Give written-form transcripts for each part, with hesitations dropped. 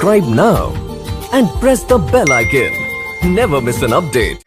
subscribe now and press the bell icon. Never miss an update.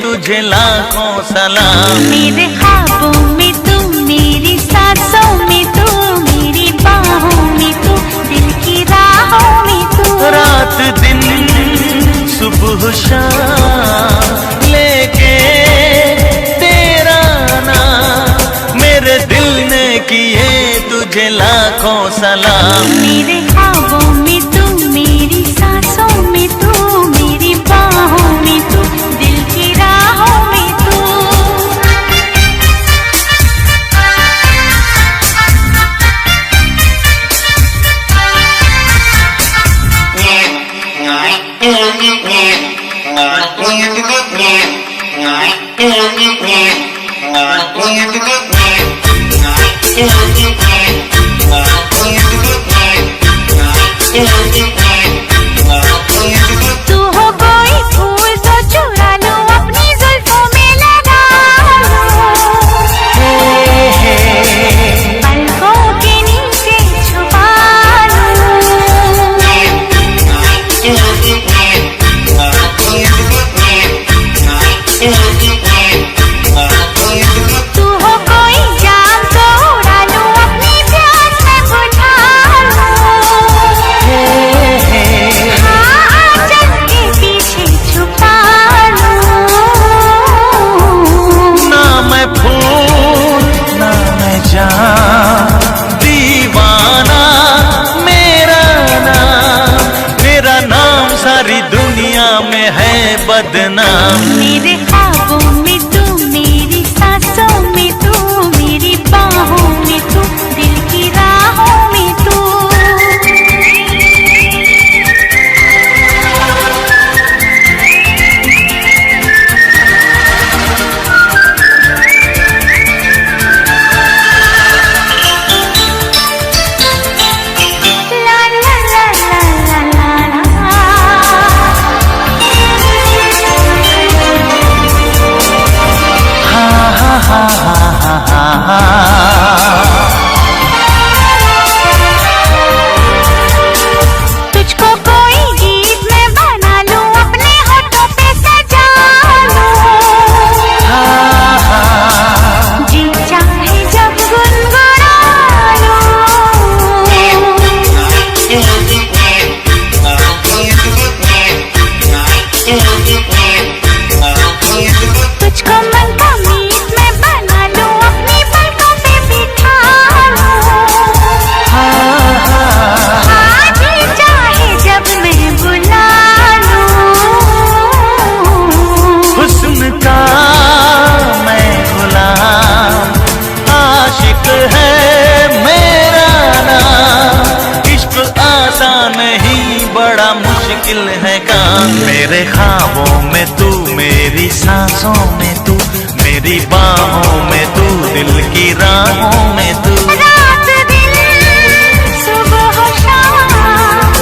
तुझे लाखों सलाम। मेरे ख्वाबों में तू, मेरी सांसों में तू, मेरी बाहों में तू, दिल की राहों में तू। रात दिन सुबह शाम लेके तेरा नाम, मेरे दिल ने किए तुझे लाखों सलाम। मेरे ख्वाबों में तू, मेरी सांसों में तू, मेरी बाहों में तू, दिल की राहों में तू। तू हो कोई फूल तो चुरा लो, अपनी जुल्फों में लगा लो, पलकों के नीचे छुपा लो। तू हो कोई जाम तो उड़ा लो, अपनी प्यास में बुझा लो, आंचल के पीछे छुपा लो। ना मैं फूल ना मैं जान, दीवाना मेरा नाम सारी दुनिया में है बदनाम। मेरे ख्वाबों में तू, मेरी सांसों में तू, मेरी बाहों में तू, दिल की राहों में तू। ला ला ला ला ला ला तुझको कोई गीत में बना लूं, अपने होठों पे सजा लूं, जी चाहे जब गुनगुना लूं। तुझको मन का मीत में बना लूं, अपनी पलकों पे बिठा लूं, जी चाहे जब मैं बुला लूं। हुस्न का मैं गुलाम, आशिक है मेरा नाम। इश्क आसान नहीं, बड़ा मुश्किल है काम। मेरे ख्वाबों में तू, मेरी सांसों में तू, मेरी बाहों में तू, दिल की राहों में तू। रात दिन सुबह शाम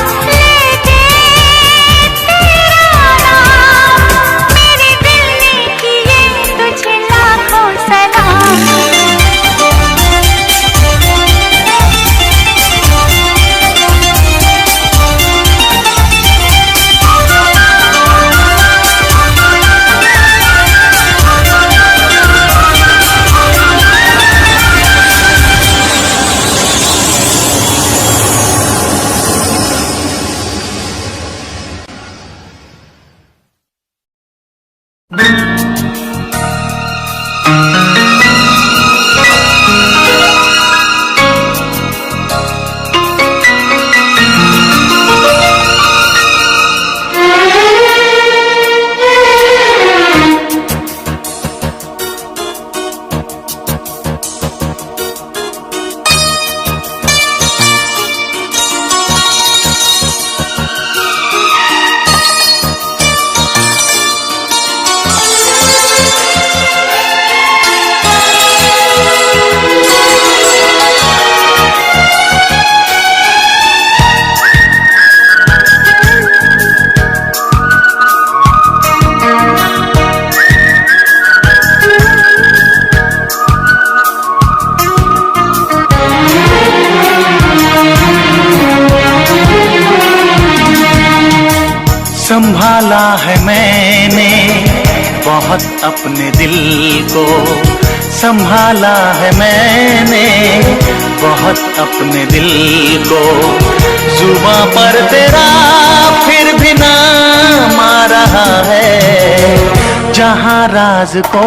संभाला है मैंने बहुत अपने दिल को, संभाला है मैंने बहुत अपने दिल को। जुबां पर तेरा फिर भी नाम आ रहा है, जहां राज को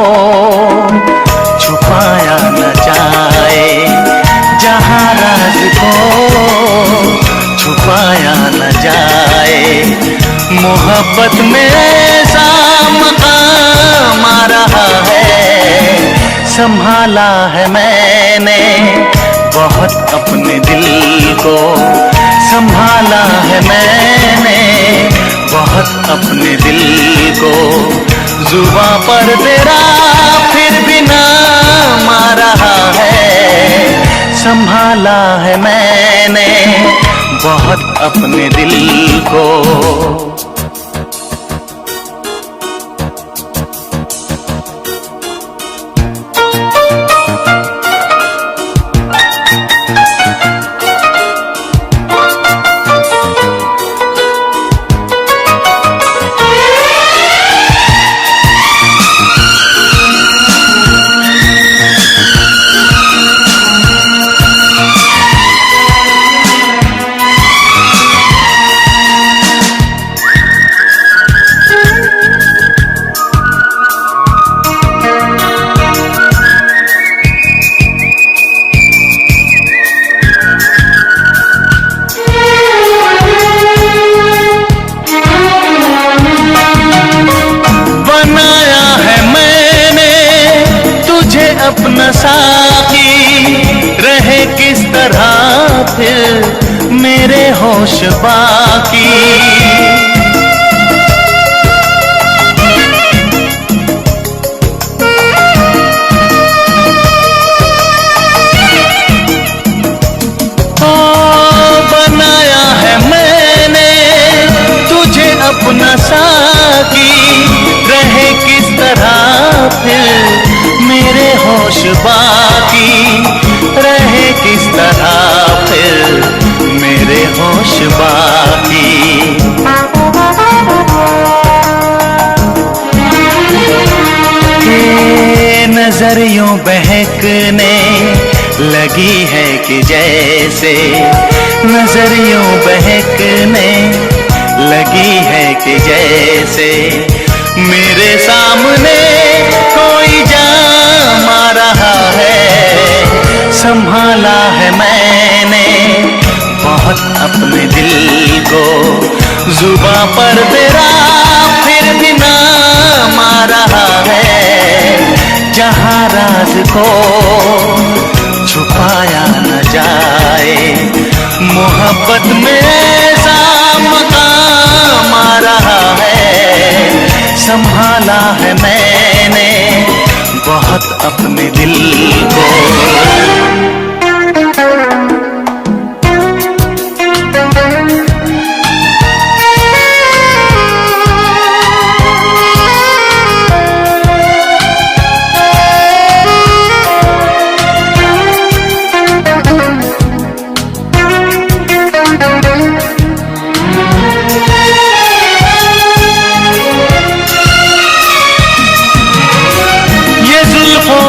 छुपाया न जाए, जहां राज को छुपाया न जाए। मोहब्बत में ऐसा मकाम आ रहा है, संभाला है मैंने बहुत अपने दिल को, संभाला है मैंने बहुत अपने दिल को। जुबां पर तेरा फिर भी नाम आ रहा है, संभाला है मैंने बहुत अपने दिल को। अपना साथी रहे किस तरह फिर मेरे होश बाकी। ओ बनाया है मैंने तुझे अपना साथी, रहे किस तरह फिर मेरे होश बाकी, रहे किस तरह फिर मेरे होश बाकी। के नजर यूं बहकने लगी है कि जैसे, नजर यूं बहकने लगी है कि जैसे मेरे सामने कोई जाम आ रहा है। संभाला है मैंने बहुत अपने दिल को, जुबां पर तेरा फिर भी नाम आ रहा है, जहां राज को छुपाया न जाए। मोहब्बत में ऐसा मकाम आ रहा है, संभाला है मैंने बहुत अपने दिल को।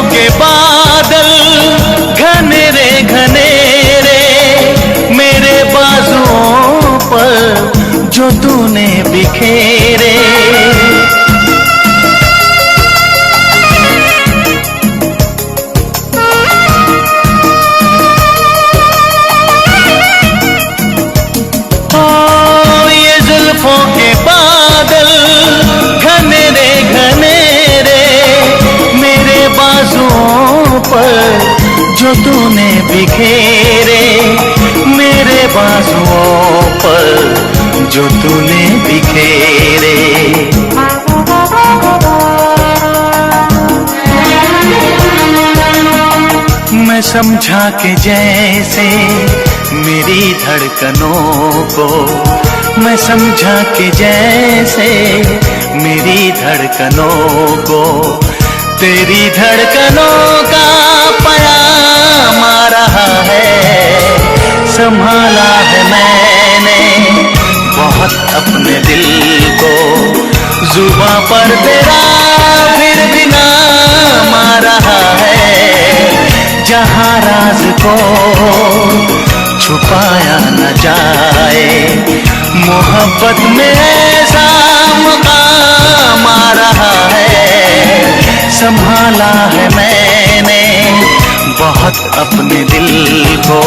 के बादल घनेरे घनेरे मेरे बाजुओं पर जो तूने बिखेरे, जो तूने बिखेरे मेरे बाजुओं पर, जो तूने बिखेरे। मैं समझा कि जैसे मेरी धड़कनों को, मैं समझा कि जैसे मेरी धड़कनों को तेरी धड़कनों का पयाम आ रहा है। संभाला है मैंने बहुत अपने दिल को, जुबां पर तेरा फिर भी नाम आ रहा है। जहाँ राज को छुपाया न जाए, मोहब्बत में ऐसा मुकाम आ रहा है। संभाला है मैंने बहुत अपने दिल को।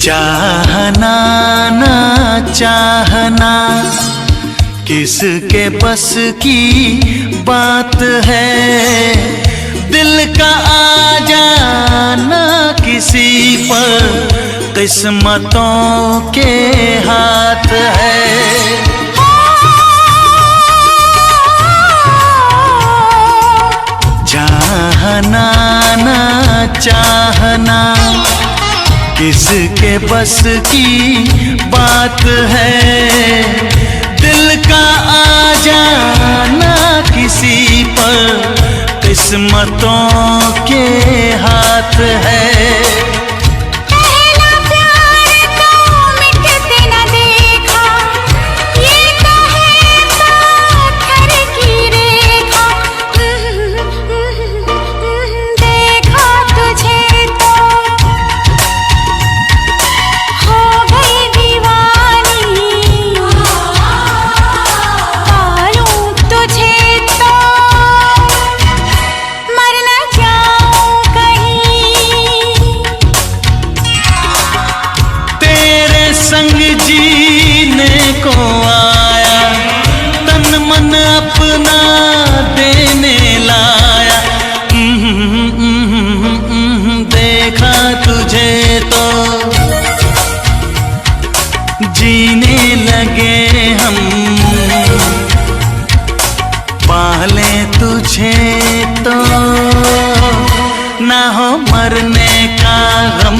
चाहना ना चाहना किसके बस की बात है, दिल का आ जाना किसी पर किस्मतों के हाथ है। चाहना ना चाहना किसके बस की बात है, दिल का आ जाना किसी पर किस्मतों के हाथ है। संग जीने को आया, तन मन अपना देने लाया। देखा तुझे तो जीने लगे हम, पाले तुझे तो ना हो मरने का गम।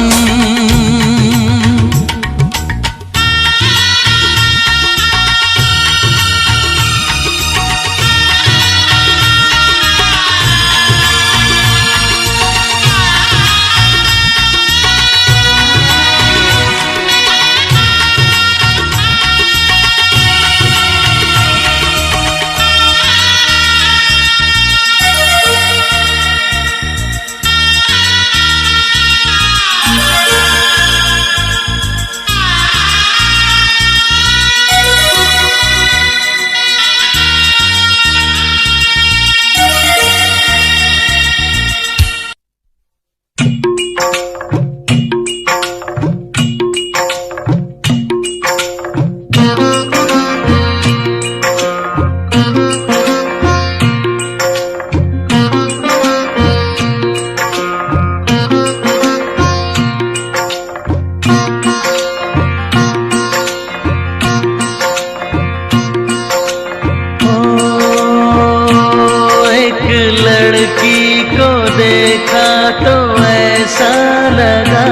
लड़की को देखा तो ऐसा लगा,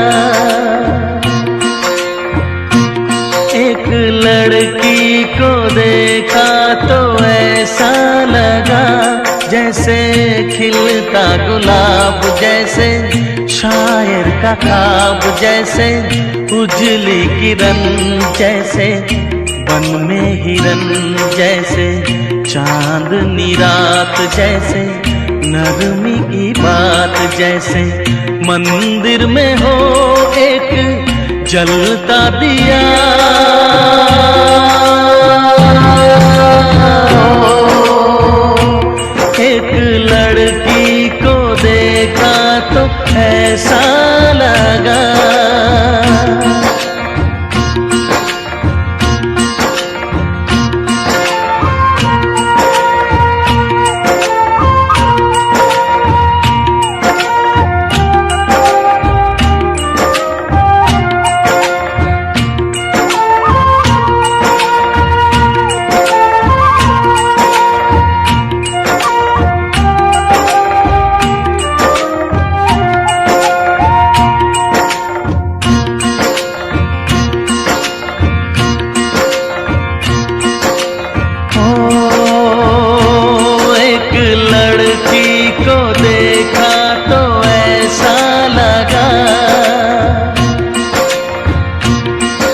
एक लड़की को देखा तो ऐसा लगा, जैसे खिलता गुलाब, जैसे शायर का ख्वाब, जैसे उजली किरण, जैसे बन में हिरन, जैसे चांदनी रात, जैसे नरमी की बात, जैसे मंदिर में हो एक जलता दिया। एक लड़की को देखा तो ऐसा लगा।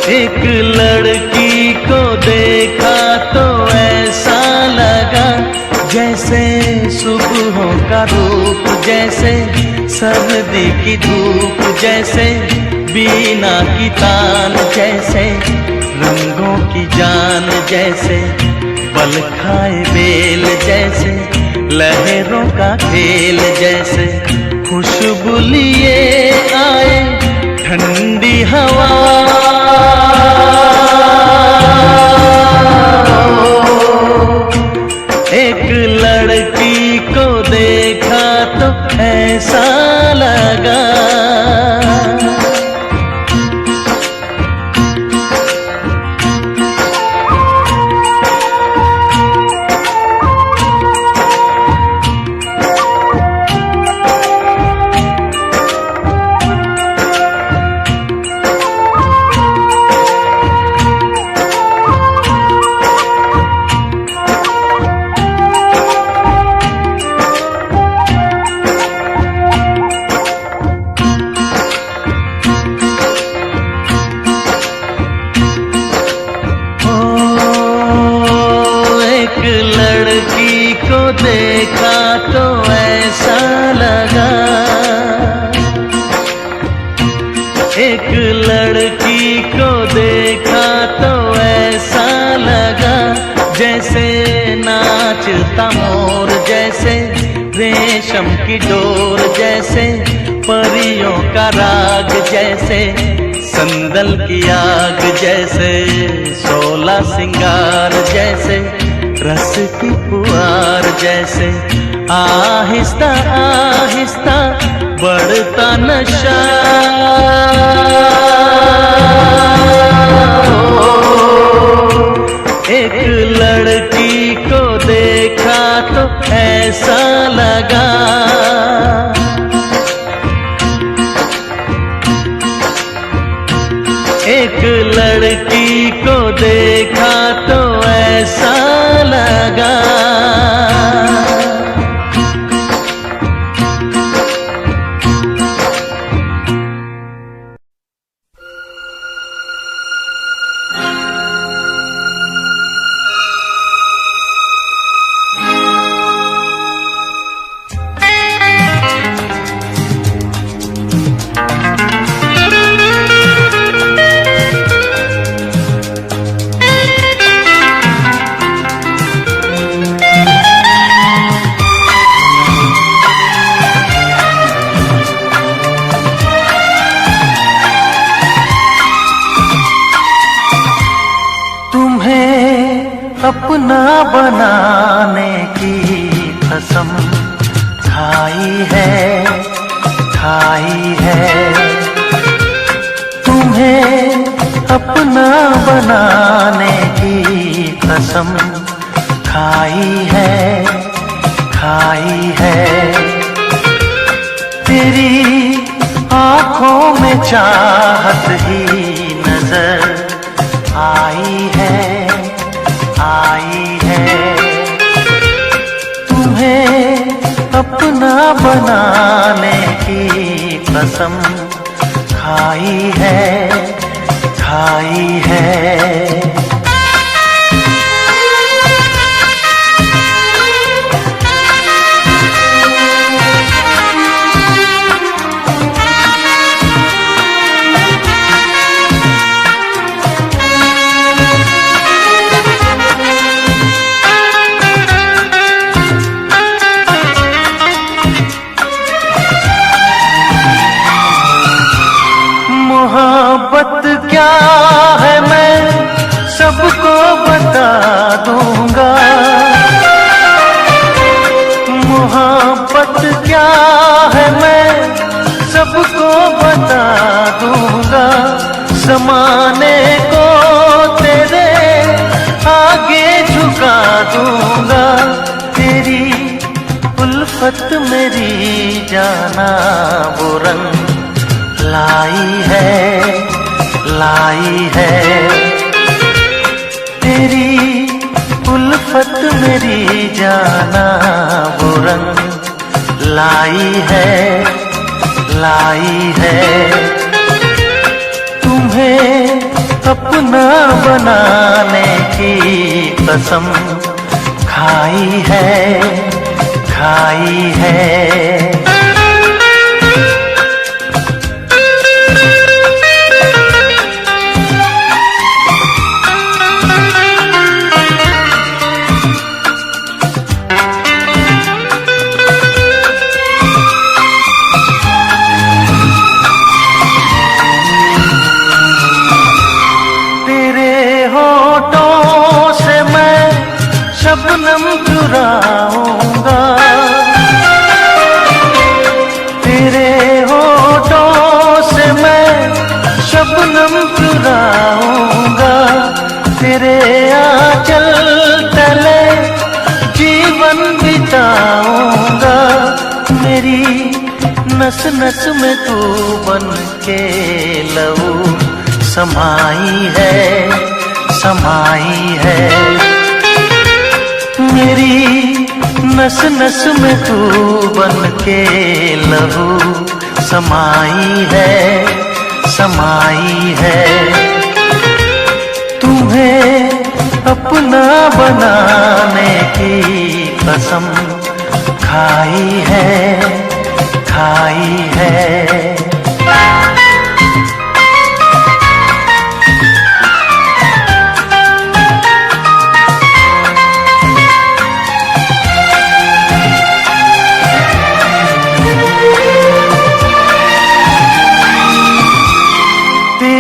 एक लड़की को देखा तो ऐसा लगा, जैसे सुबहों का रूप, जैसे सर्दी की धूप, जैसे बीना की तान, जैसे रंगों की जान, जैसे बल खाए बेल, जैसे लहरों का खेल, जैसे खुशबू लिए आए ठंडी हवा। एक लड़की को देखा तो ऐसा लगा जैसे नाचता मोर, जैसे रेशम की डोर, जैसे परियों का राग, जैसे संदल की आग, जैसे 16 सिंगार, जैसे रस की पुआर, जैसे आहिस्ता आहिस्ता बढ़ता नशा। एक लड़की को देखा तो ऐसा लगा, एक लड़की को देखा तो ऐसा लगा। अपना बनाने की कसम खाई है, तुम्हें अपना बनाने की कसम खाई है। तेरी आँखों में चाहत ही नजर आई है। तुम्हें अपना बनाने की कसम खाई है। मोहब्बत क्या है मैं सबको बता दूंगा, मोहब्बत क्या है मैं सबको बता दूंगा। ज़माने को तेरे आगे झुका दूंगा। तेरी उल्फत मेरी जाना वो रंग लाई है। तेरी उल्फत मेरी जाना वो रंग लाई है। तुम्हें अपना बनाने की कसम खाई है। शबनम चुराऊंगा, तेरे होठों से मैं शबनम चुराऊंगा। तेरे आंचल तले जीवन बिताऊंगा। मेरी नस नस में तू बन के लहू समाई है। मेरी नस नस में तू बन के लहू समाई है। तुम्हें अपना बनाने की कसम खाई है।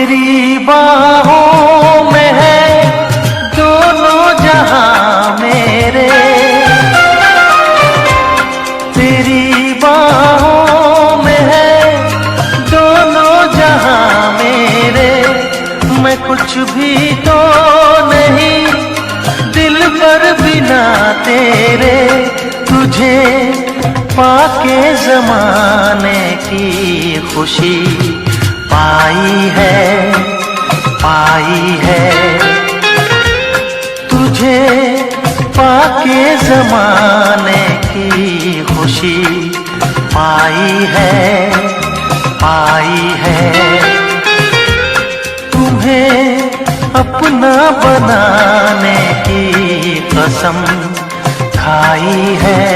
तेरी बाहों में है दोनों जहां मेरे, तेरी बाहों में है दोनों जहां मेरे। मैं कुछ भी तो नहीं दिल पर बिना तेरे, तुझे पाके ज़माने की खुशी पाई है, तुझे पाके ज़माने की खुशी पाई है। तुम्हें अपना बनाने की कसम खाई है।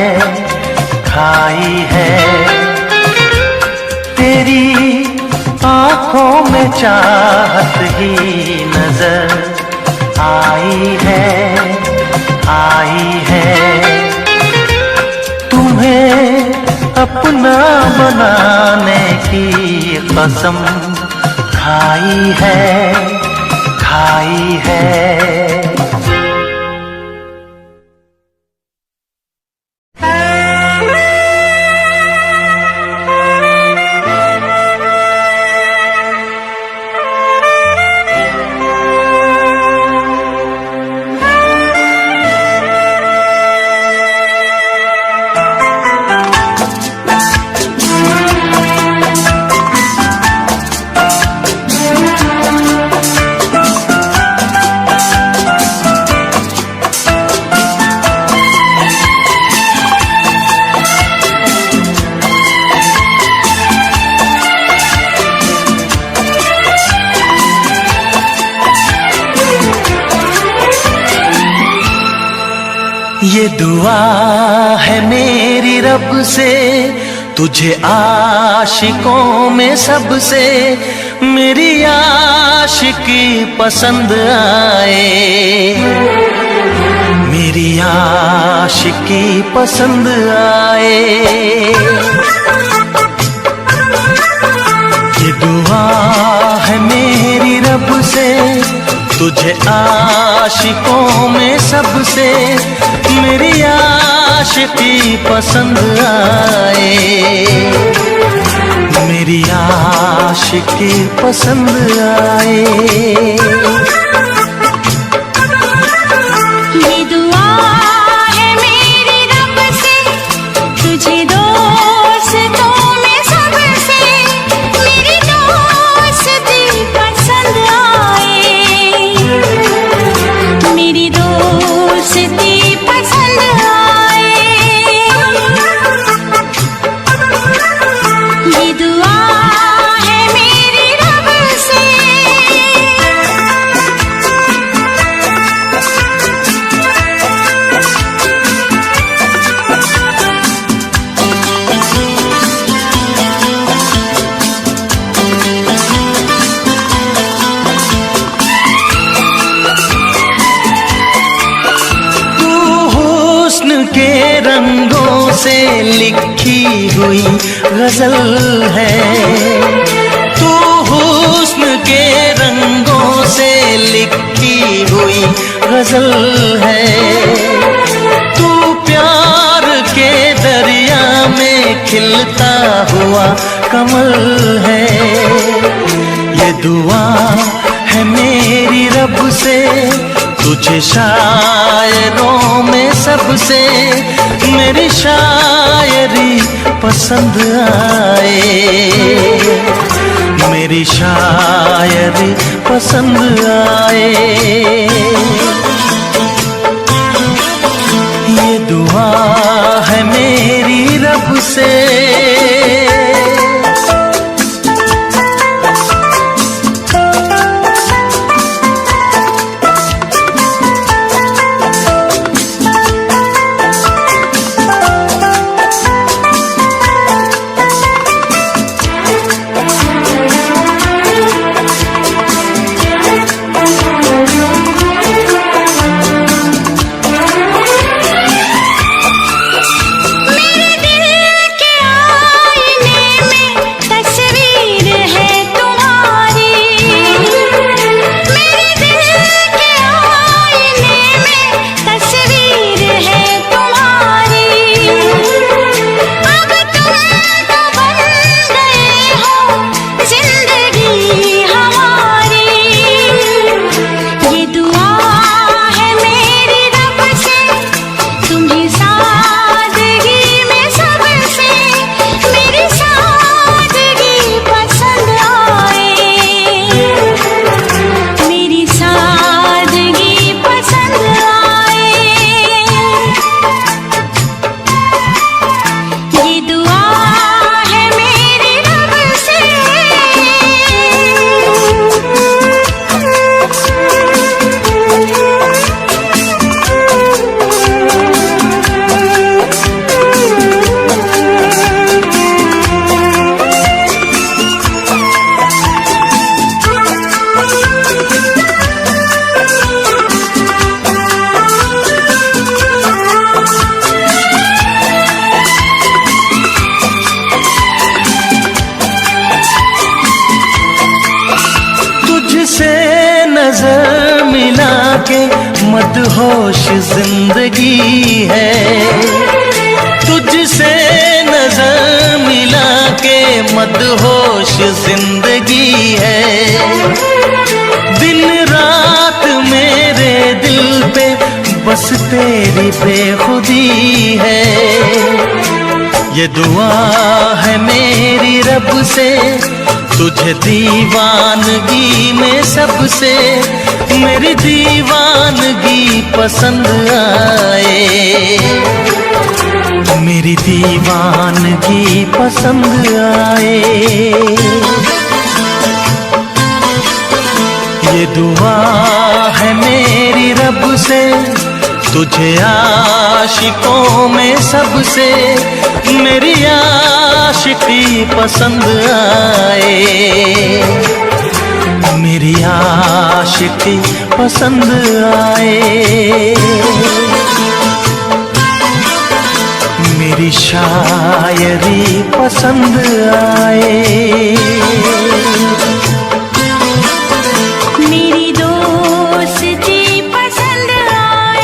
तेरी आँखों में चाहत ही नजर आई है। तुम्हें अपना बनाने की कसम खाई है। ये दुआ है मेरी रब से, तुझे आशिकों में सबसे मेरी आशिकी पसंद आए, मेरी आशिकी पसंद आए। ये दुआ है मेरी रब से, तुझे आशिकों में सबसे मेरी आशिकी पसंद आए, मेरी आशिकी पसंद आए। ये दुआ है मेरी रब से, तुझे दोस्तों में सबसे मेरी दोस्ती पसंद आए, मेरी दोस्ती पसंद आए। ये दुआ है मेरी रब से। के रंगों से लिखी हुई गजल है, तू हुस्न के रंगों से लिखी हुई गजल है। तू प्यार के दरिया में खिलता हुआ कमल है। ये दुआ है मेरी रब से, तुझे शायरों में सबसे मेरी शायरी पसंद आए, मेरी शायरी पसंद आए। ये दुआ है मेरी रब से। मेरे दिल के मदहोश जिंदगी है, तुझसे नजर मिला के मदहोश जिंदगी है। दिन रात मेरे दिल पे बस तेरी बेखुदी है। ये दुआ है मेरी रब से, तुझे दीवानगी में सबसे मेरी दीवानगी पसंद आए, मेरी दीवानगी पसंद आए। ये दुआ है मेरी रब से, तुझे आशिकों में सबसे मेरी आशिकी पसंद आए, मेरी आशिकी पसंद आए। मेरी शायरी पसंद आए, मेरी दोस्ती पसंद आए।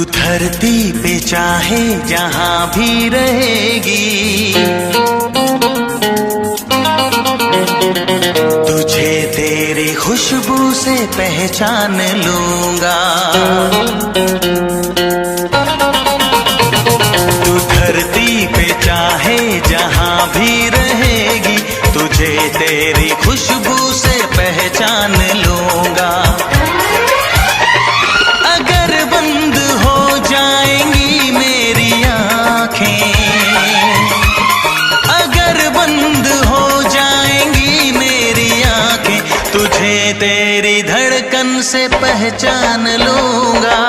धरती पे चाहे जहां भी रहेगी, तुझे तेरी खुशबू से पहचान लूंगा। तू धरती पे चाहे जहां भी रहेगी, तुझे तेरी खुशबू से पहचान लूंगा। अगर बंद हो जाएंगी मेरी आँखें, अगर बंद हो जाएंगी मेरी आँखें, तुझे तेरी धड़कन से पहचान लूंगा।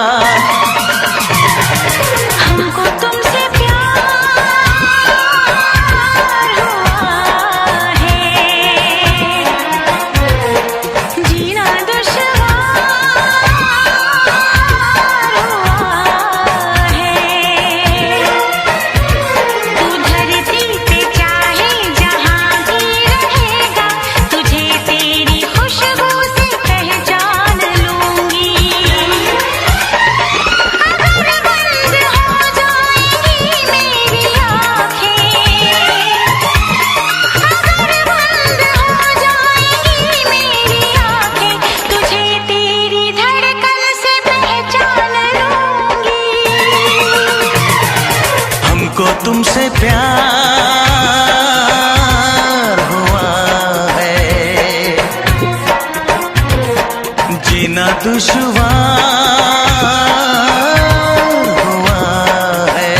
हमको तुमसे प्यार हुआ है, जीना दुश्वार हुआ है। तू धरती पे चाहे जहां भी रहेगा, तुझे तेरी खुशबू से पहचान लूंगी। अगर बंद हो जाएंगी मेरी आँखें, अगर बंद हो जाएंगी मेरी आँखें, तुझे तेरी धड़कन से पहचान लूंगी। हमको तुमसे प्यार हुआ है, जीना दुश्वार हुआ है।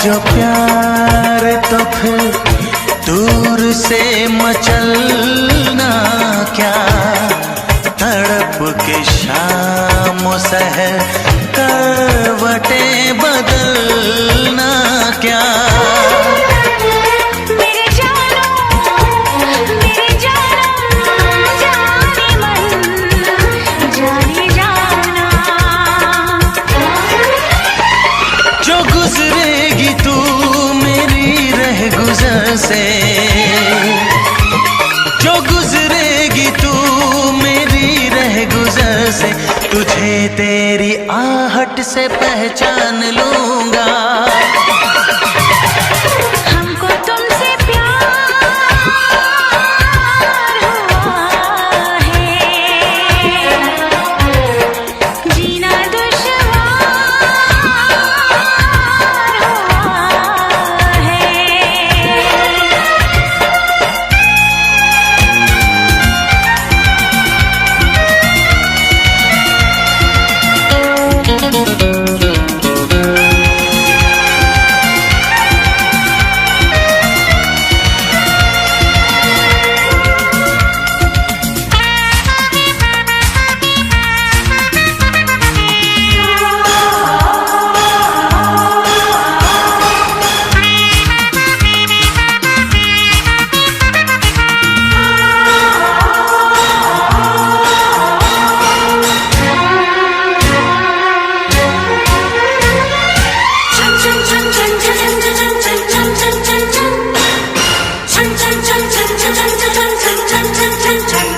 जो प्यार तो फिर दूर से मचलना क्या, तड़प के शाम सहर करवटें बदलना क्या। मेरे जानम जाने मन जाने जाना। जो गुजरेगी तू मेरी रह गुजर से, जो गुजरेगी तू मेरी रह गुजर से, तुझे तेरी आहट से पहचान लूंगा। हमको तुमसे प्यार हुआ है, जीना दुश्वार हुआ है।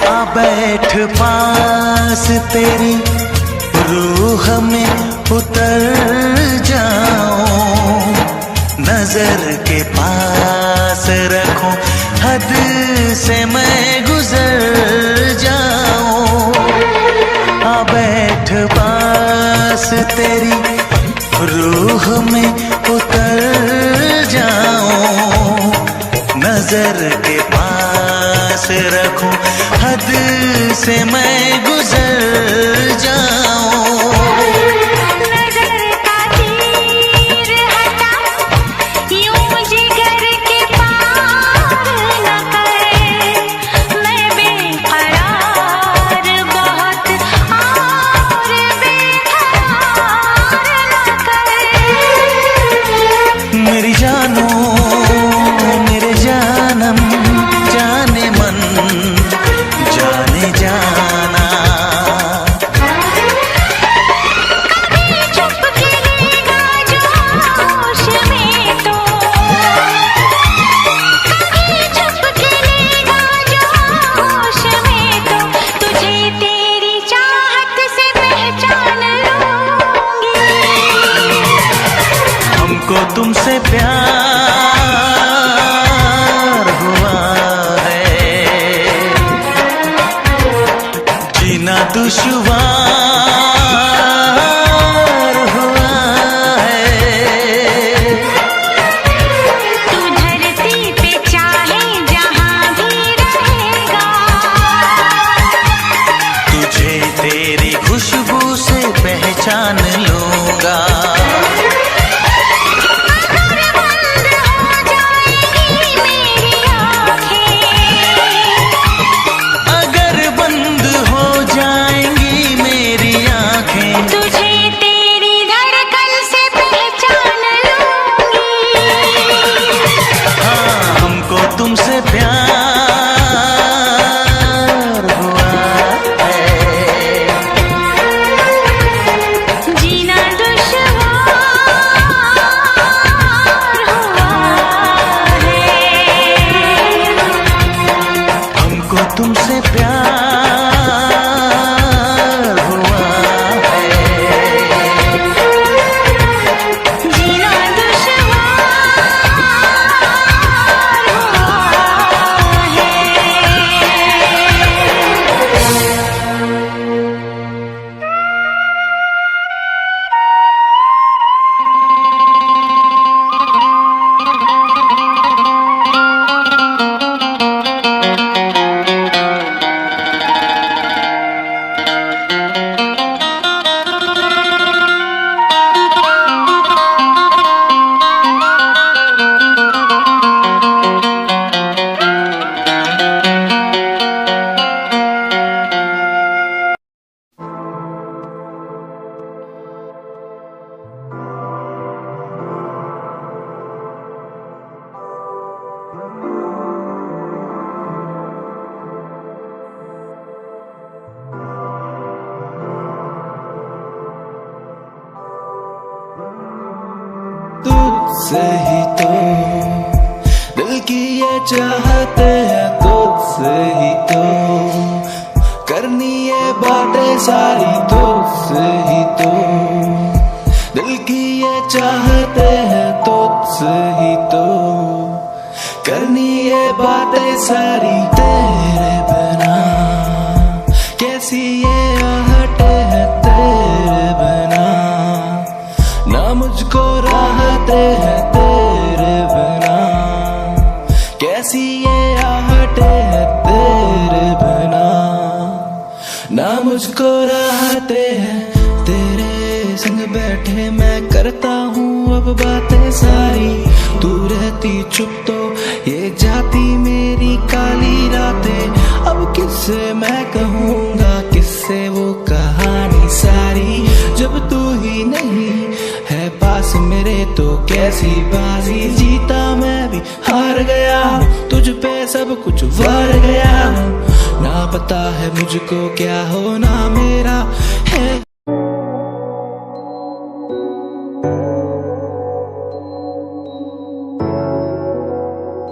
आ बैठ पास तेरी रूह में उतर जाऊं, नजर के पास रखूं, हद से मैं गुजर जाऊं। आ बैठ पास तेरी रूह में उतर जाऊं, नजर के पास रखूं, हद से मैं गुजर जाऊं। नजर का तीर हटा, यूं जिगर के पार न कर, मैं बेकरार बहुत और बेकरार न कर। मेरी जानो मेरे जानम जाने मन जाने जाना। कभी चुप खिलेगा जो होश में तो, कभी चुप खिलेगा जो होश में तो, तुझे तेरी चाहत से पहचान लूंगी। हमको तुमसे प्यार हुआ है, जीना दुश्वार हुआ है। तू धरती पे चाहे जहां भी रहेगा, तुझे तेरी खुशबू से पहचान लूंगा। अगर बंद हो जाएंगी मेरी आँखें, अगर बंद हो जाएंगी मेरी आंखें, तुझे तेरी धड़कन से पहचान लूंगी। हाँ हमको तुमसे प्यार हुआ है, जीना तुझसे ही तो, दिल की ये चाहते हैं तुझसे ही तो, करनी ये बातें सारी तुझसे ही तो, दिल की ये चाहते हैं तुझसे ही तो, करनी ये बातें सारी तेरे बिना, कैसी ये आहटें हैं तेरे बिना, ना मुझको राहतें हैं तेरे बिना, कैसी ये आहटें हैं तेरे बिना, ना मुझको राहतें हैं तेरे संग बैठे मैं करता हूँ अब बातें सारी, तू रहती चुप तो ये जाती मेरी काली रातें, अब किससे मैं कहूँगा किससे वो कहानी सारी, जब तू ही नहीं है पास मेरे तो कैसी बाजी, जीता मैं भी हार गया तुझ पे सब कुछ वार गया, ना पता है मुझको क्या होना मेरा है।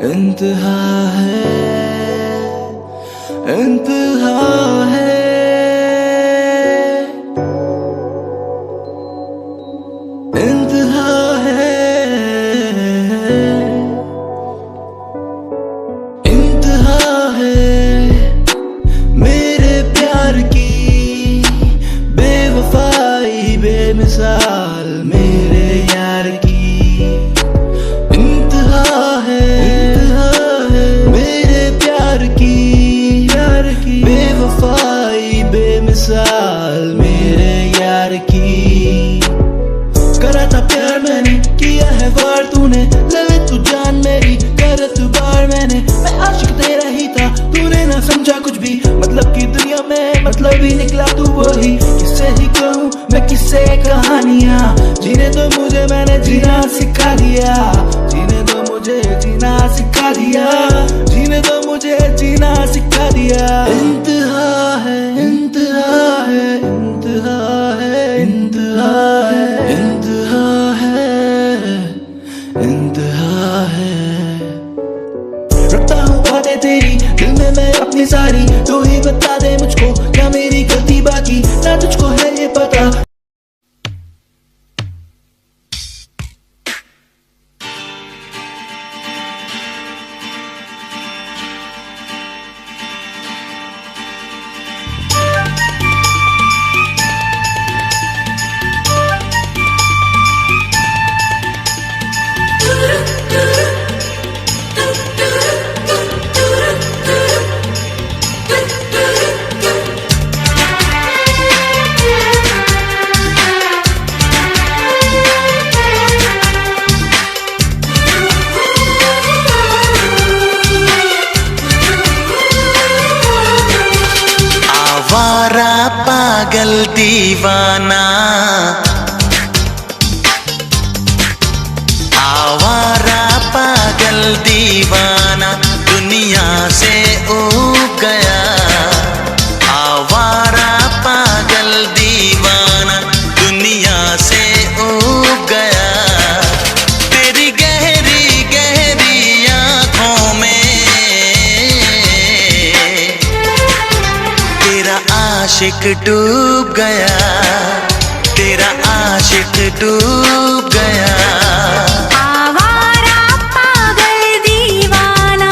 इंतहा है, इंतहा है, इंतहा है, इंतहा है मेरे प्यार की बेवफाई बेमिसाल मेरे यार की, बेवफाई बेमिसाल मेरे यार की, करा था प्यार मैंने किया है वार तूने, लवे तू जान मेरी कर तू बार मैंने, मैं आशिक तेरा ही था तूने ना समझा कुछ भी, मतलब की दुनिया में मतलब ही निकला तू वही, किससे ही कहूँ मैं किससे कहानियाँ, जीने दो मुझे मैंने जीना सिखा दिया, जीने दो मुझे जीना सिखा दिया, जीने दो मुझे जीना सिखा दिया, इंतहा है, इंतहा है, इंतहा है, इंतहा है, इंतहा है, इंतहा है, रखता हूँ बातें तेरी दिल में मैं अपनी सारी, तू ही बता दे मुझको क्या मेरी गलती बाकी, ना तुझको है ये पता। पागल दीवाना, आवारा पागल दीवाना दुनिया से ऊब गया, आवारा पागल दीवाना दुनिया से ऊब गया, तेरी गहरी गहरी आँखों में तेरा आशिक डूब गया, तेरा आशिक डूब गया। आवारा पागल दीवाना,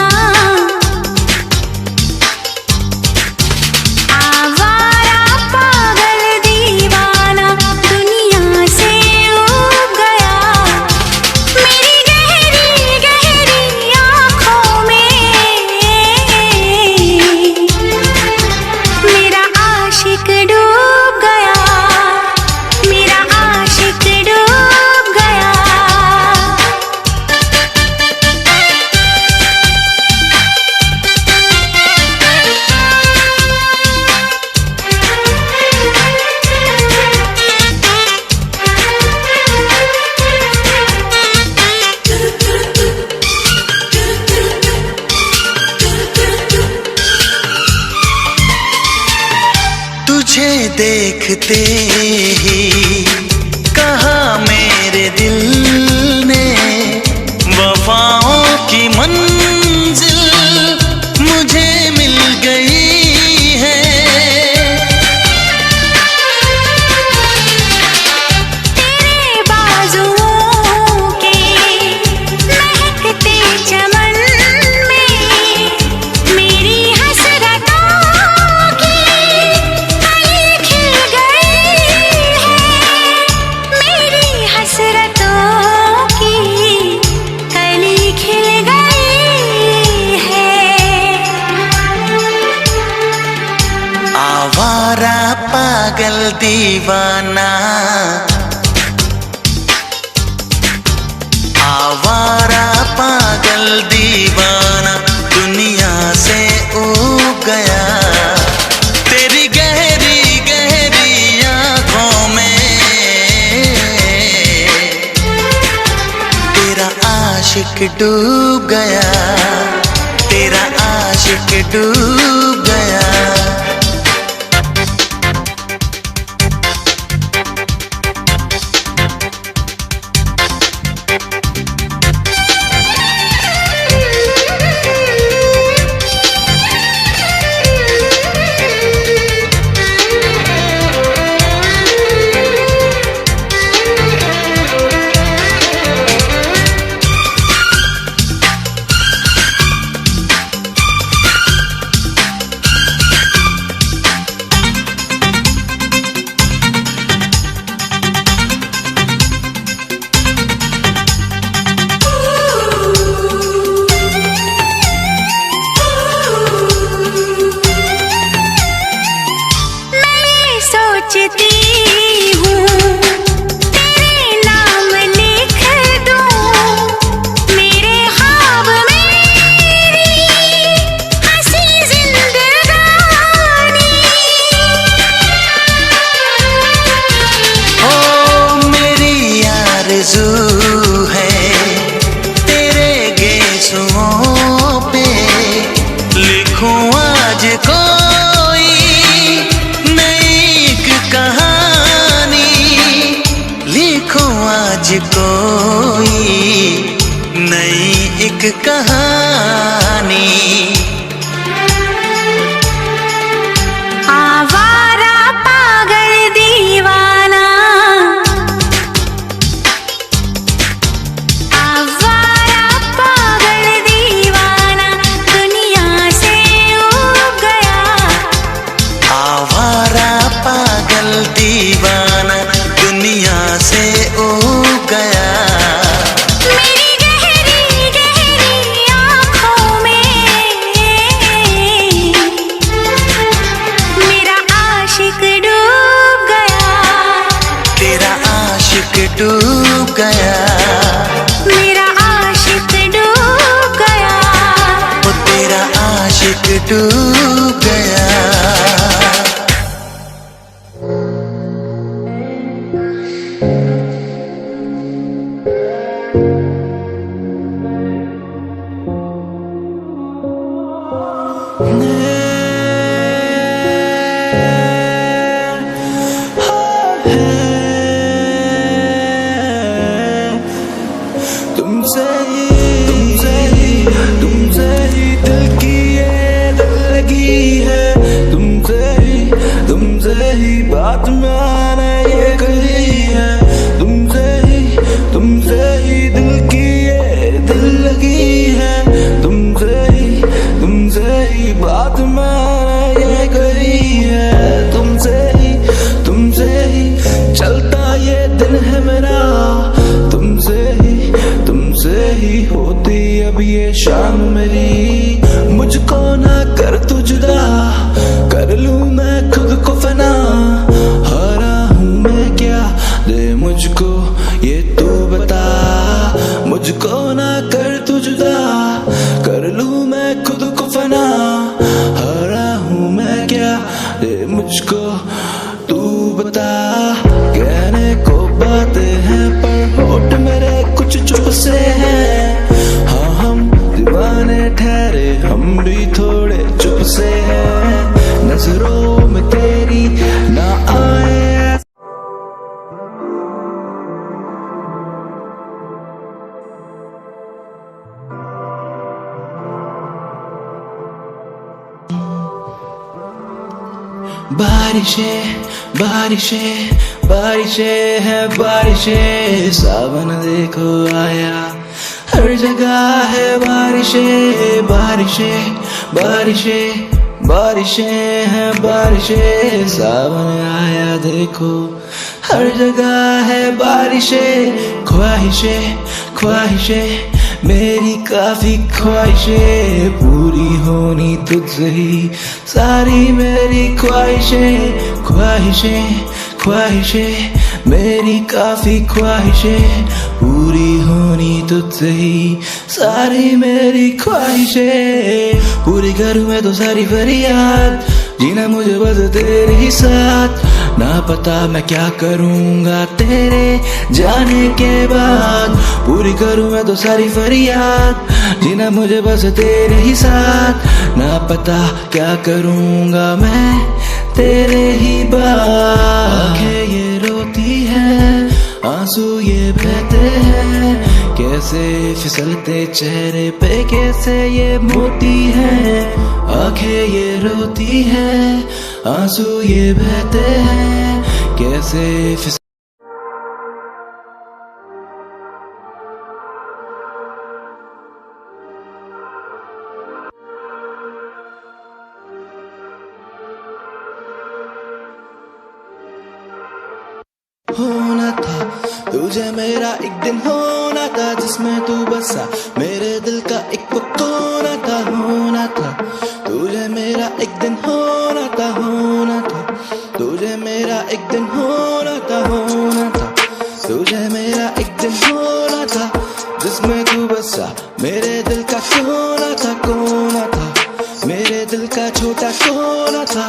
आवारा पागल दीवाना दुनिया से ऊब गया, मेरी गहरी गहरी आँखों में मेरा आशिक डूब गया, मेरा आशिक डूब गया। तुझे देखते ही कहा मेरे दिल ने दीवाना, आवारा पागल दीवाना दुनिया से ऊब गया। तेरी गहरी गहरी आंखों में तेरा आशिक डूब गया, तेरा आशिक डूब गया। आज कोई नई एक कहानी। आवारा पागल दीवाना, आवारा पागल दीवाना दुनिया से ऊब गया। आवारा पागल दीवाना दुनिया से ऊब गया। मेरी गहरी गहरी आँखों में मेरा आशिक डूब गया, तेरा आशिक डूब गया, मेरा आशिक डूब गया, वो तेरा आशिक डूब गया। तुमसे ही दिल की ये दिल लगी है, तुमसे ही बात मैंने ये कही है। तुमसे ही दिल की ये दिल लगी है, तुमसे ही बात मैंने ये कही है। तुमसे ही चलता ये दिन है मेरा, तुमसे ही होती अब ये शाम मेरी। मुझको ना कर तू जुदा, कर लूं मैं खुद को फना। हारा हूँ मैं क्या, दे मुझको ये तू बता। मुझको ना कर तू जुदा, कर लूं मैं खुद को फना। हारा हूँ मैं क्या, दे मुझको तू बता। कहने को बातें हैं पर होठ मेरे कुछ चुप से हैं। हाँ हम दीवाने ठहरे, हम भी थोड़े चुप से हैं। नजरों में तेरी ना आए बारिशें बारिशें बारिशें है बारिशें। सावन देखो आया, हर जगह है बारिशें बारिशें बारिशें बारिशें है बारिशें। सावन आया देखो, हर जगह है बारिशें। ख्वाहिशें ख्वाहिशें मेरी काफी ख्वाहिशें, पूरी होनी तुझसे ही सारी मेरी ख्वाहिशें। ख्वाहिशें ख्वाहिशें मेरी काफी ख्वाहिशें पूरी होनी तुझसे ही सारी मेरी ख्वाहिशें पूरी करूं मैं तो सारी फरियाद जीना मुझे बस तेरे ही साथ ना पता मैं क्या करूंगा तेरे जाने के बाद पूरी करूं मैं तो सारी फरियाद जीना मुझे बस तेरे ही साथ ना पता क्या करूंगा मैं तेरे ही बाद आंखें ये रोती है आंसू ये बहते हैं कैसे फिसलते चेहरे पे कैसे ये मोती है आंखें ये रोती है आंसू ये बहते हैं कैसे फिसल होना था तुझे मेरा एक दिन होना था जिसमें तू बसा मेरे दिल का एक कोना था होना था तुझे मेरा एक दिन होना था तुझे मेरा एक दिन होना था तुझे मेरा एक दिन होना था जिसमें तू बसा मेरे दिल का कोना था मेरे दिल का छोटा कोना था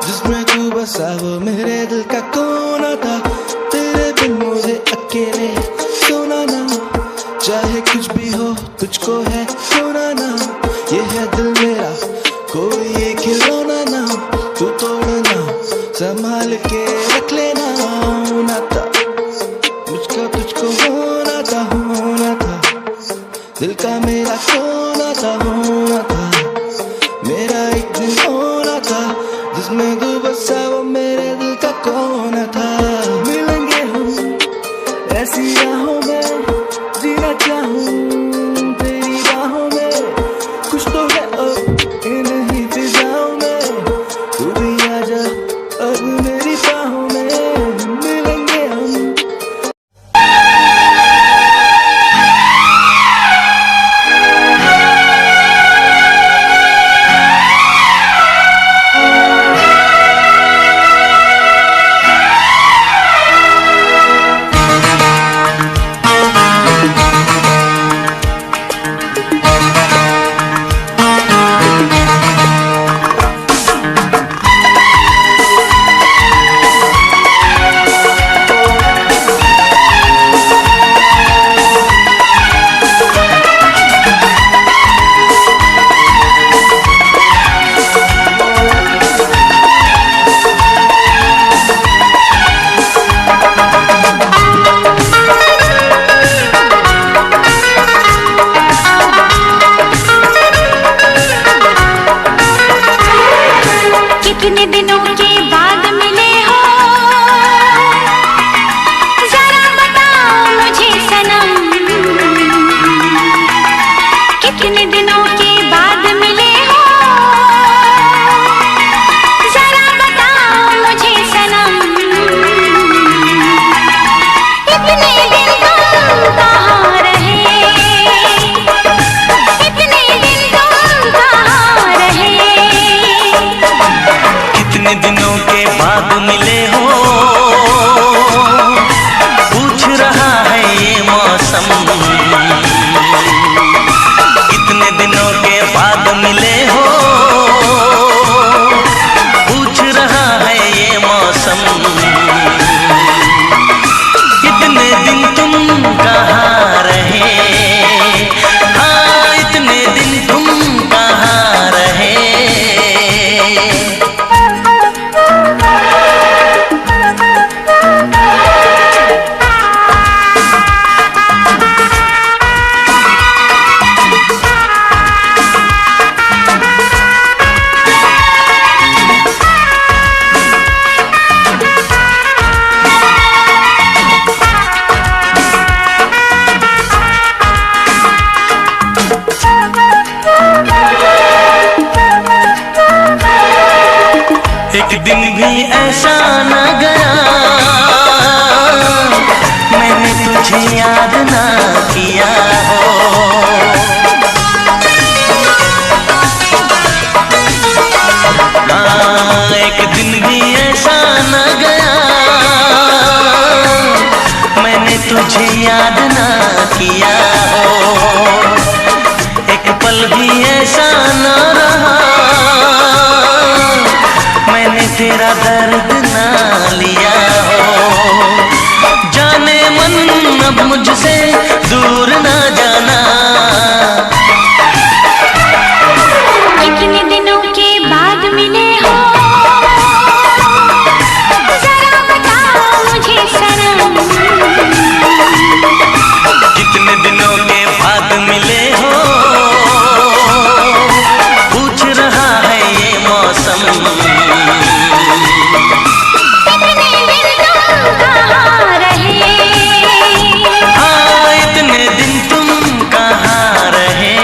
जिसमें तू बसा वो मेरे दिल का कोना था तेरे बिन मुझे अकेले सोना ना चाहे कुछ भी हो तुझको है खोना ना ये है दिल मेरा कोई ये खिलौना ना तू तोड़ना संभाल के रख लेना होना था मुझको तुझको होना था दिल का मेरा तेरा दर्द ना लिया हो। जाने मन अब मुझसे दूर ना जाना। कितने दिनों के बाद मिले हो, जरा बताओ मुझे सनम। कितने दिनों के बाद मिले हो, पूछ रहा है ये मौसम। इतने दिन तुम कहाँ रहे? हाँ, इतने दिन तुम कहाँ रहे?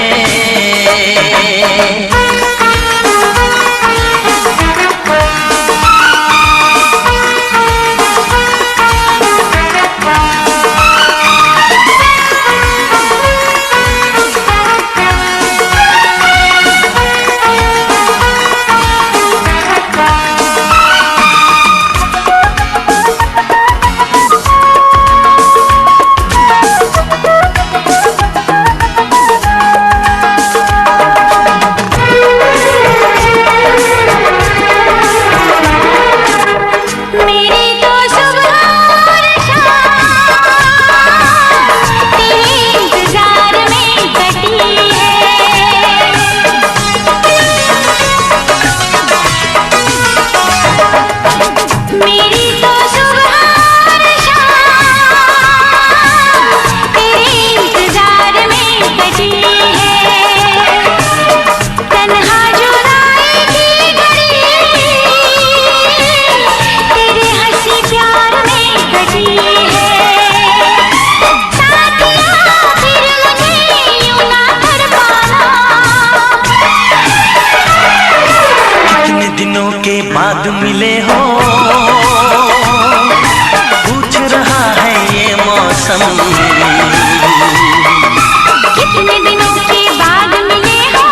मेरी तो सुबह और शाम तेरे इंतजार में कटी है। मेरी तो सुबह और शाम तेरे इंतजार में कटी है। तन्हा जुदाई की घड़ी तेरे हंसी प्यार में कटी है। साथिया फिर मुझे यूं ना कर पाना। कितने दिनों के बाद मिले हो, पूछ रहा है ये मौसम। कितने दिनों के बाद मिले हो,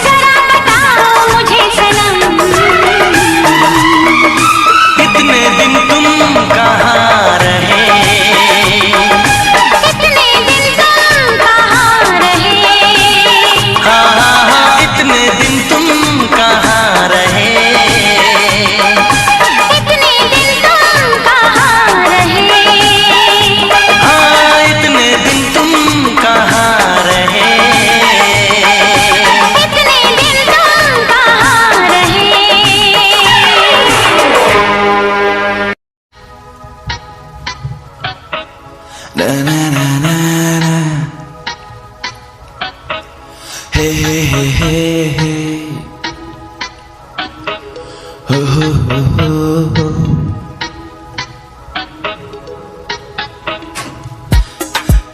जरा बताओ मुझे सनम। कितने दिन तुम कहाँ रहे? कितने दिन तुम कहाँ रहे? हाँ हाँ हाँ, इतने दिन तुम कहाँ रहे? कितने दिन तुम कहाँ रहे? हाँ, इतने दिन तुम कहाँ रहे? कितने दिन तुम कहाँ रहे? Na na na na na. Hey hey hey hey hey. Ho ho ho ho ho.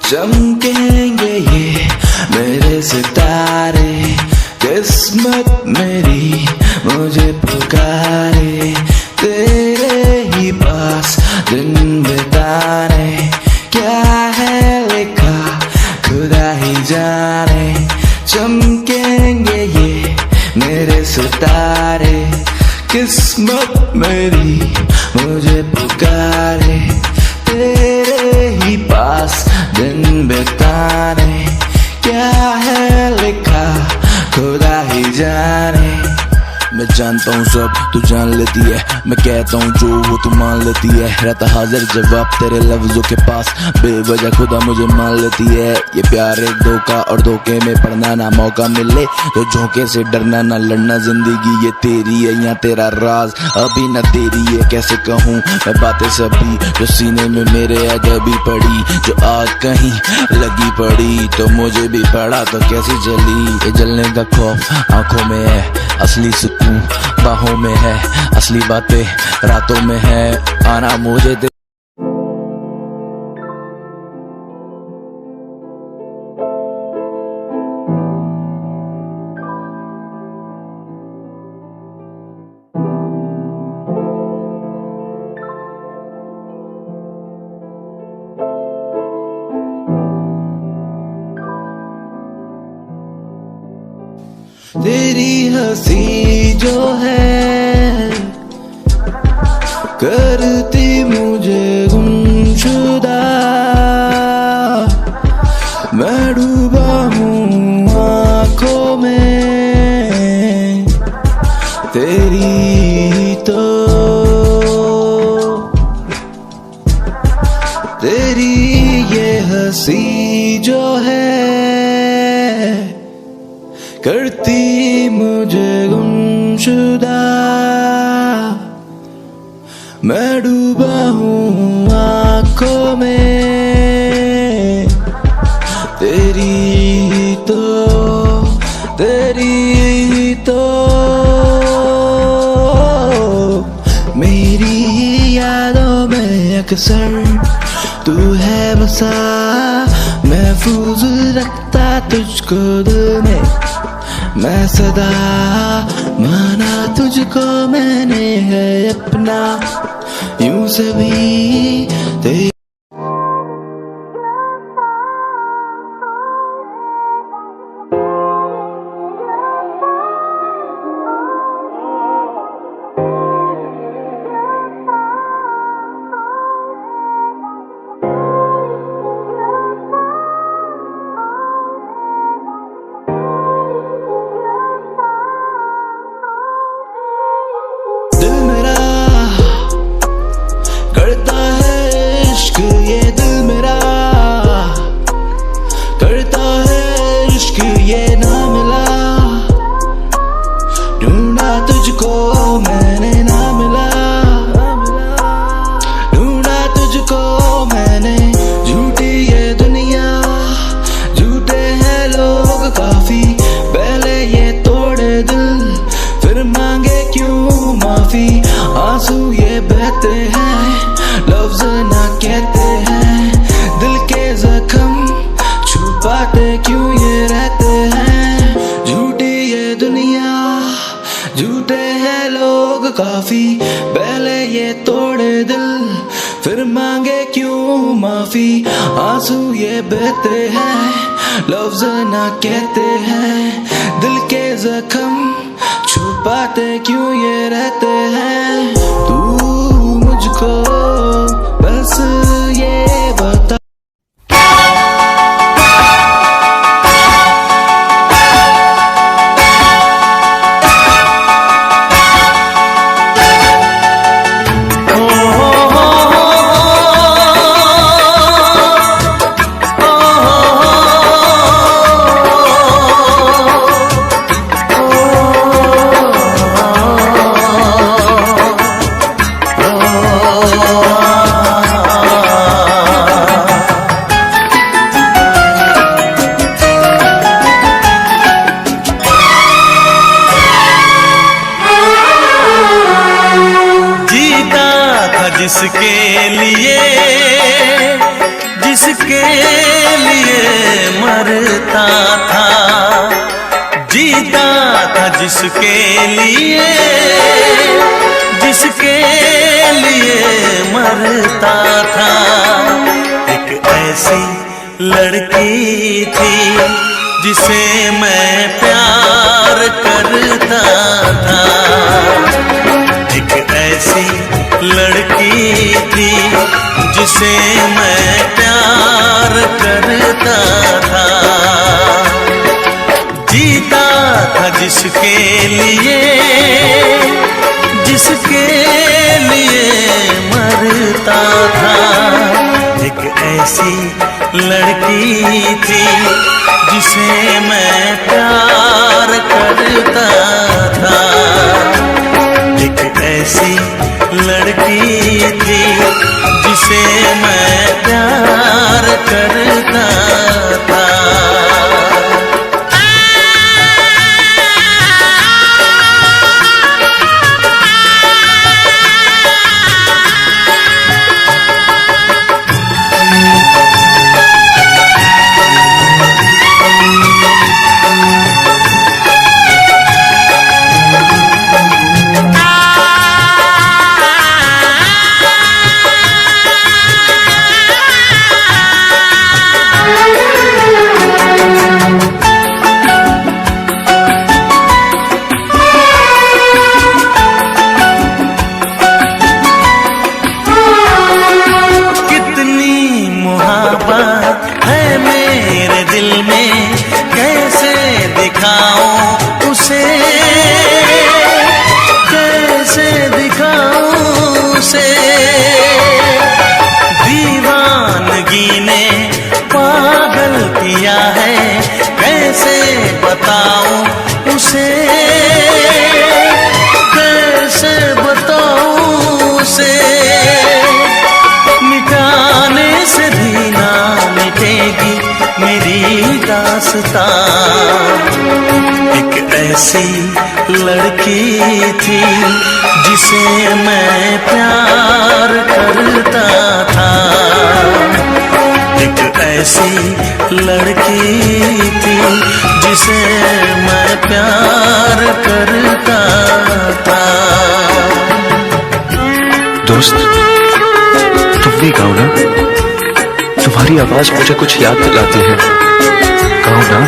चमकेंगे ये मेरे सितारे, किस्मत मेरी मुझे पुकारे। तेरे ही पास दिन बिताने, क्या है लिखा खुदा ही जाने। चमकेंगे ये मेरे सितारे, किस्मत मेरी मुझे पुकारे। तेरे ही पास दिन बिताने, क्या है लिखा खुदा ही जाने। मैं जानता हूँ सब तू जान लेती है, मैं कहता हूँ जो वो तू मान लेती है। रहता हाजिर जवाब तेरे लफ्जों के पास, बेवजह खुदा मुझे मान लेती है। ये प्यार एक धोखा और धोखे में पड़ना, ना मौका मिले तो झोंके से डरना, ना लड़ना। जिंदगी ये तेरी है या तेरा राज, अभी न तेरी है कैसे कहूँ मैं बातें सभी जो सीने में मेरे अजबी पड़ी। जो आग कहीं लगी पड़ी तो मुझे भी पड़ा तो कैसी जली। ये जलने का खौफ आंखों में है, असली सुकून बाहों में है, असली बातें रातों में है। आना मुझे तेरी हंसी जो है करती मुझे गुमशुदा, मैं डूबा हूँ आँखों में तेरी तो तेरी ये हंसी जो है करती मुझे गुमशुदा। मैं डूबा हूँ आँखों में तेरी तो मेरी यादों में अक्सर तू है बसा। महफूज रखता तुझको दिल में मैं सदा। माना तुझको मैंने है अपना यूं सभी तेरी। आंसू ये बहते हैं लफ्ज ना कहते हैं। दिल के जख्म छुपाते क्यों ये रहते हैं। झूठी ये दुनिया झूठे हैं लोग काफी। पहले ये तोड़े दिल फिर मांगे क्यों माफी। आंसू ये बहते हैं लफ्ज ना कहते हैं। दिल के जख्म छुपाते क्यों ये रहते हैं। तू मुझको बस ये बता। जिसके लिए मरता था। जीता था जिसके लिए मरता था। एक ऐसी लड़की थी जिसे मैं प्यार करता था। एक ऐसी लड़की थी जिसे मैं प्यार करता था। जीता था जिसके लिए मरता था। एक ऐसी लड़की थी जिसे मैं प्यार करता था। एक ऐसी लड़की थी जिसे मैं प्यार करता था। दास्तां। एक ऐसी लड़की थी जिसे मैं प्यार करता था। एक ऐसी लड़की थी जिसे मैं प्यार करता था। दोस्त, तुम भी गाओ ना, तुम्हारी आवाज मुझे कुछ याद दिलाती है। गाओ ना।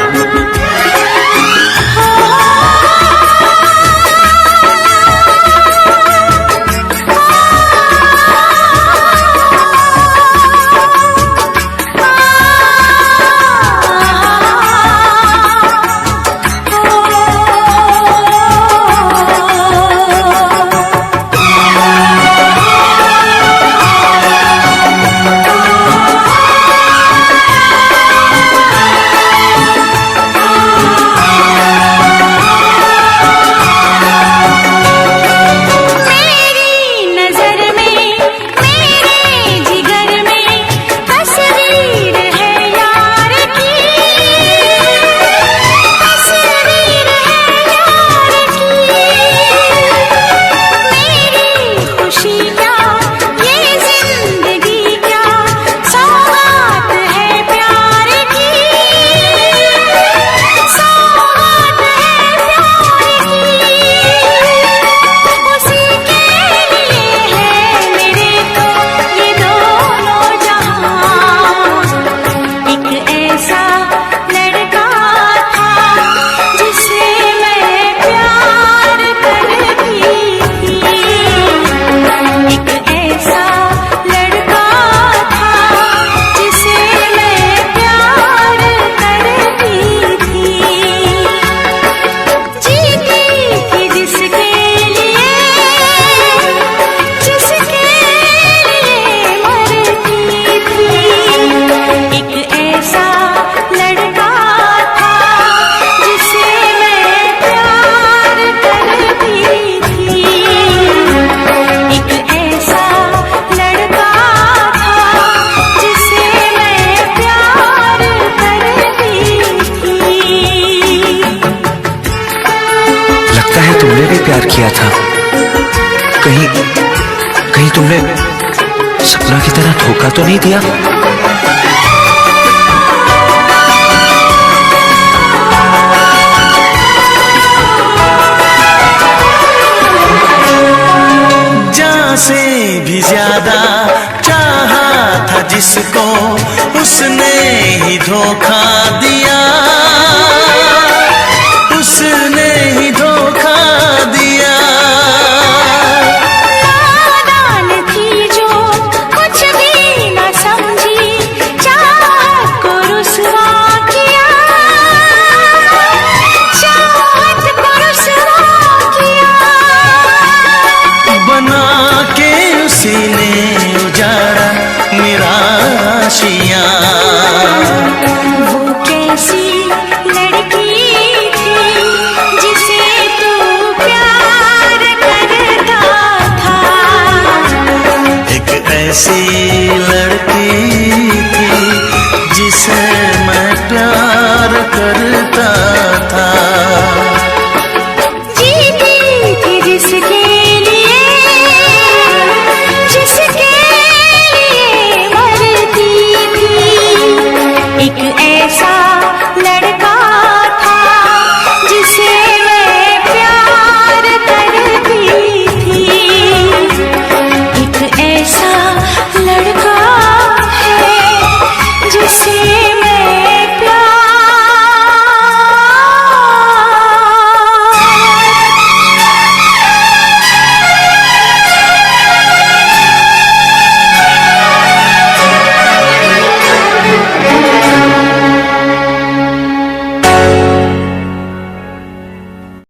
प्यार किया था। कहीं तुमने सपना की तरह धोखा तो नहीं दिया? जान से भी ज्यादा चाहा था जिसको, उसने ही धोखा दिया। उसने ही धोखा दिया। नादान थी जो कुछ भी न समझी, चाहत को रुसवा किया। चाहत को रुसवा किया। बना के उसी ने उजाड़ा मेरा आशियाँ। वो कैसी लड़की थी जिसे तू प्यार करता था। एक ऐसी